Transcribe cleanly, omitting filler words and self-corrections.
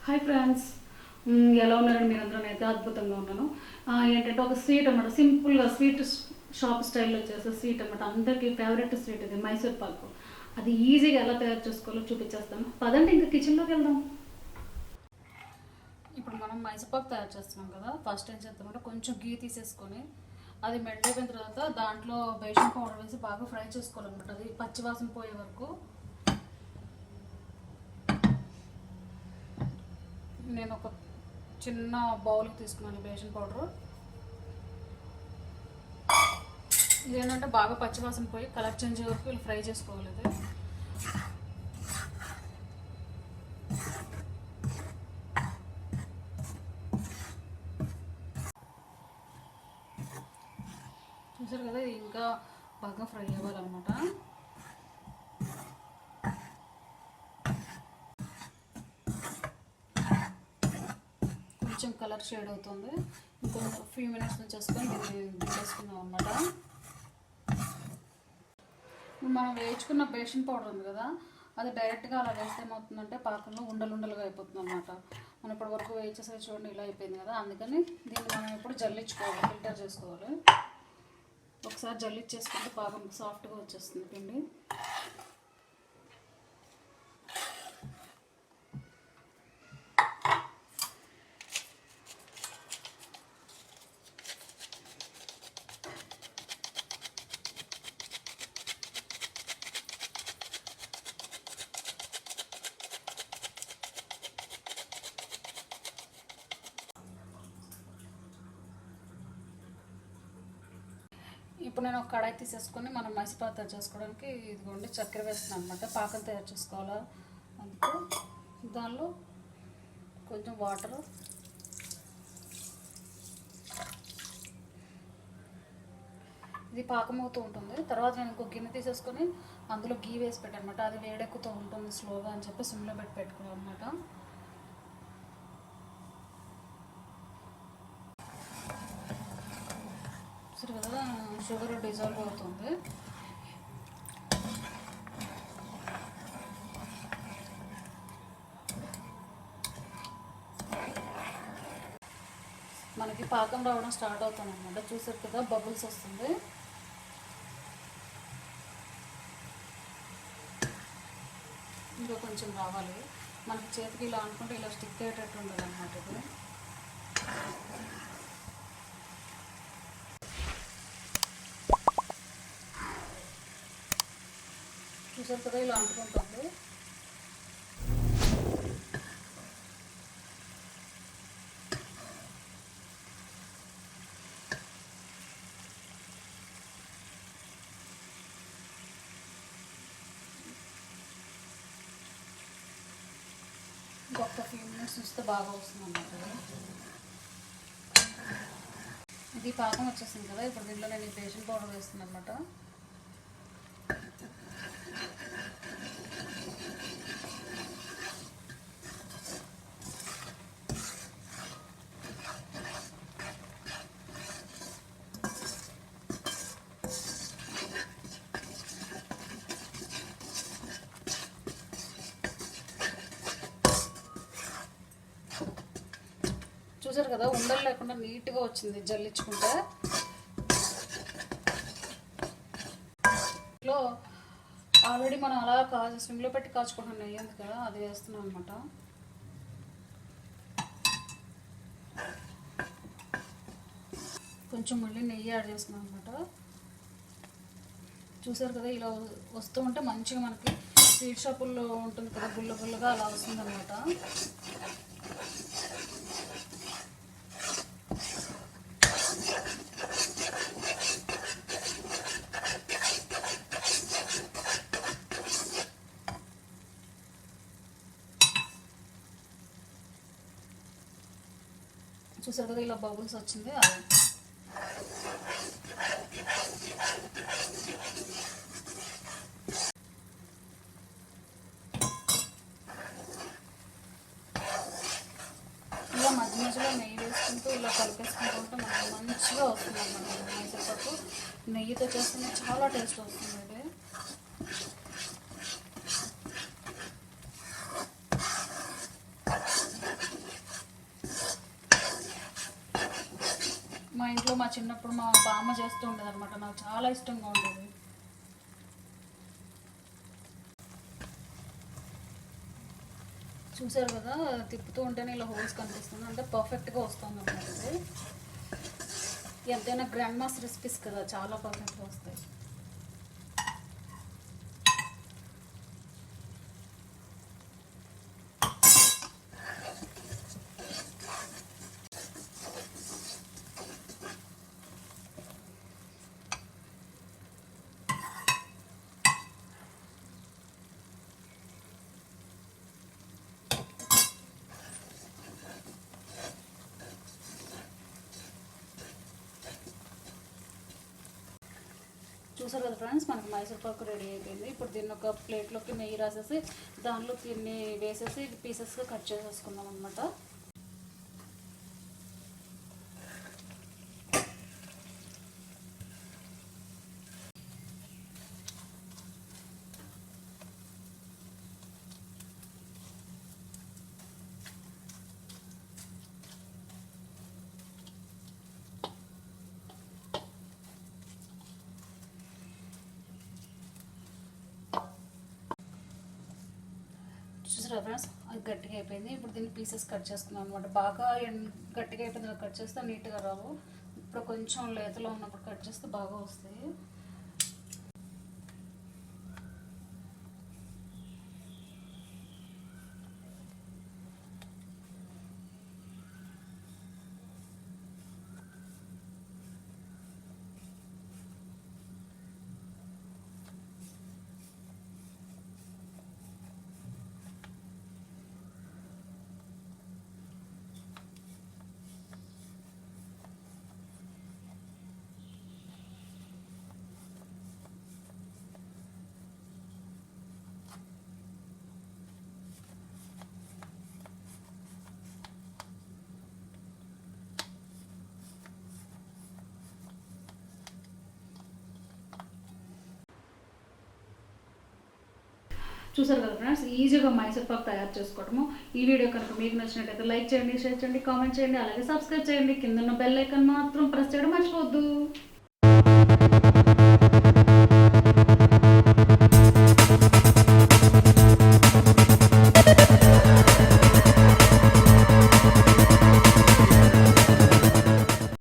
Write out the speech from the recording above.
Hi friends, ఎలా ఉన్నారండి? మీరందరూ అయితే అద్భుతంగా ఉన్నాను. ఏంటంటే ఒక స్వీట్ అనమాట, సింపుల్గా స్వీట్ షాప్ స్టైల్లో చేసే స్వీట్ అనమాట. అందరికీ ఫేవరెట్ స్వీట్ ఇది, మైసూర్ పాకు. అది ఈజీగా ఎలా తయారు చేసుకోవాలో చూపించేస్తాను. పదండి ఇంకా కిచెన్లోకి వెళ్దాం. ఇప్పుడు మనం మైసూర్ పాకు తయారు చేస్తున్నాం కదా, ఫస్ట్ ఏం చేద్దామంటే కొంచెం గీ తీసేసుకొని అది మెల్ట్ అయిపోయిన తర్వాత దాంట్లో బేసన్ పౌడర్ వేసి బాగా ఫ్రై చేసుకోవాలన్నమాట. అది పచ్చివాసన పోయే వరకు. నేను ఒక చిన్న బౌల్కి తీసుకున్నాను బేసన్ పౌడరు. ఇదేంటంటే బాగా పచ్చివాసన పోయి కలర్ చేంజ్ అయ్యే వరకు వీళ్ళు ఫ్రై చేసుకోవాలి. ఇది చూసారు కదా, ఇది ఇంకా బాగా ఫ్రై అవ్వాలన్నమాట. కొంచెం కలర్ షేడ్ అవుతుంది. ఇంకో ఫ్యూ మినిట్స్ నుంచి చేసుకొని దీన్ని దింపేసుకుందాం అన్నమాట. మనం వేయించుకున్న బేసన్ పౌడర్ ఉంది కదా, అది డైరెక్ట్గా అలా వేస్తే ఏమవుతుందంటే పాకంలో ఉండలుగా అయిపోతుంది అన్నమాట. మనం ఇప్పటి వరకు వేయించేసరికి చూడండి ఇలా అయిపోయింది కదా, అందుకని దీన్ని మనం ఇప్పుడు జల్లించుకోవాలి, ఫిల్టర్ చేసుకోవాలి. ఒకసారి జల్లించేసుకుంటే పాకం సాఫ్ట్గా వచ్చేస్తుంది పిండి. ఇప్పుడు నేను ఒక కడాయి తీసేసుకొని మనం మైసూర్ పాకు తయారు చేసుకోవడానికి ఇదిగోండి చక్కెర వేస్తున్నాను అనమాట. పాకం తయారు చేసుకోవాలా, అందుకే దానిలో కొంచెం వాటర్, ఇది పాకం అవుతూ ఉంటుంది. తర్వాత నేను ఇంకో గిన్నె తీసేసుకొని అందులో గీ వేసి పెట్టాను అనమాట. అది వేడెక్కుతూ ఉంటుంది స్లోగా అని చెప్పి సిమ్లో పెట్టుకున్నాను అనమాట. సరే కదా, షుగర్ డిజాల్వ్ అవుతుంది. మనకి పాకం రావడం స్టార్ట్ అవుతుంది అనమాట. చూసారు కదా, బబుల్స్ వస్తుంది. ఇంకా కొంచెం రావాలి. మనకి చేతికి ఇలా అనుకుంటే ఇలా స్టిక్ అయ్యేటట్టు ఉండదు అనమాట. ఇది చూసారు కదా, ఇలా అంటుకుంటుంది. ఇంకొక ఫ్యూ మినిట్స్ చూస్తే బాగా వస్తుంది అన్నమాట. ఇది పాకం వచ్చేసింది కదా, ఇప్పుడు దీంట్లో నేను ఈ బేసన్ పౌడర్ వేస్తున్నాను అనమాట. చూసారు కదా, ఉండలు లేకుండా నీట్గా వచ్చింది జల్లించుకుంటే. ఇట్లో ఆల్రెడీ మనం అలా స్విమ్లో పెట్టి కాచుకుంటున్నాం నెయ్యి ఉంది కదా, అది వేస్తున్నాం అనమాట. కొంచెం మళ్ళీ నెయ్యి యాడ్ చేస్తున్నాం అనమాట. చూసారు కదా, ఇలా వస్తూ ఉంటే మంచిగా మనకి స్వీట్ షాపుల్లో ఉంటుంది కదా, గుల్లగా అలా వస్తుంది అనమాట. చూసారు కదా, ఇలా బబుల్స్ వచ్చింది. ఇలా మధ్యలో నెయ్యి వేసుకుంటూ ఇలా కలిపేసుకుంటూ ఉంటే మనకు మంచిగా వస్తుంది అన్నమాట. మైసూర్ పాకు నెయ్యితో చేస్తే చాలా టేస్ట్ వస్తుంది. ఇది మా చిన్నప్పుడు మా బామ్మ చేస్తూ ఉండేది అనమాట. నాకు చాలా ఇష్టంగా ఉండేది. చూసారు కదా, తిప్పుతూ ఉంటేనే ఇలా హోల్స్ కనిపిస్తుంది, అంటే పర్ఫెక్ట్గా వస్తుంది అన్నమాట. ఇది ఎంతైనా గ్రాండ్ మాస్ రెసిపీస్ కదా, చాలా పర్ఫెక్ట్గా వస్తాయి. చూసారు కదా ఫ్రెండ్స్, మనకి మైసూర్ పాకు రెడీ అయిపోయింది. ఇప్పుడు దీన్ని ఒక ప్లేట్లోకి నెయ్యి రాసేసి దానిలో దీన్ని వేసేసి పీసెస్గా కట్ చేసేసుకుందాం అనమాట. చూసారా ఫ్రెండ్స్, అది గట్టిగా అయిపోయింది. ఇప్పుడు దీన్ని పీసెస్ కట్ చేసుకున్నాం అనమాట. బాగా గట్టిగా అయిపోయింది, కట్ చేస్తే నీట్గా రావు. ఇప్పుడు కొంచెం లేతలో ఉన్నప్పుడు కట్ చేస్తే బాగా వస్తాయి. చూసారు కదా ఫ్రెండ్స్, ఈజీగా మైసూర్ పాక్ తయారు చేసుకోవడము. ఈ వీడియో కనుక మీకు నచ్చినట్టయితే లైక్ చేయండి, షేర్ చేయండి, కామెంట్ చేయండి, అలాగే సబ్స్క్రైబ్ చేయండి. కింద ఉన్న బెల్ ఐకాన్ మాత్రం ప్రెస్ చేయడం మర్చిపోవద్దు.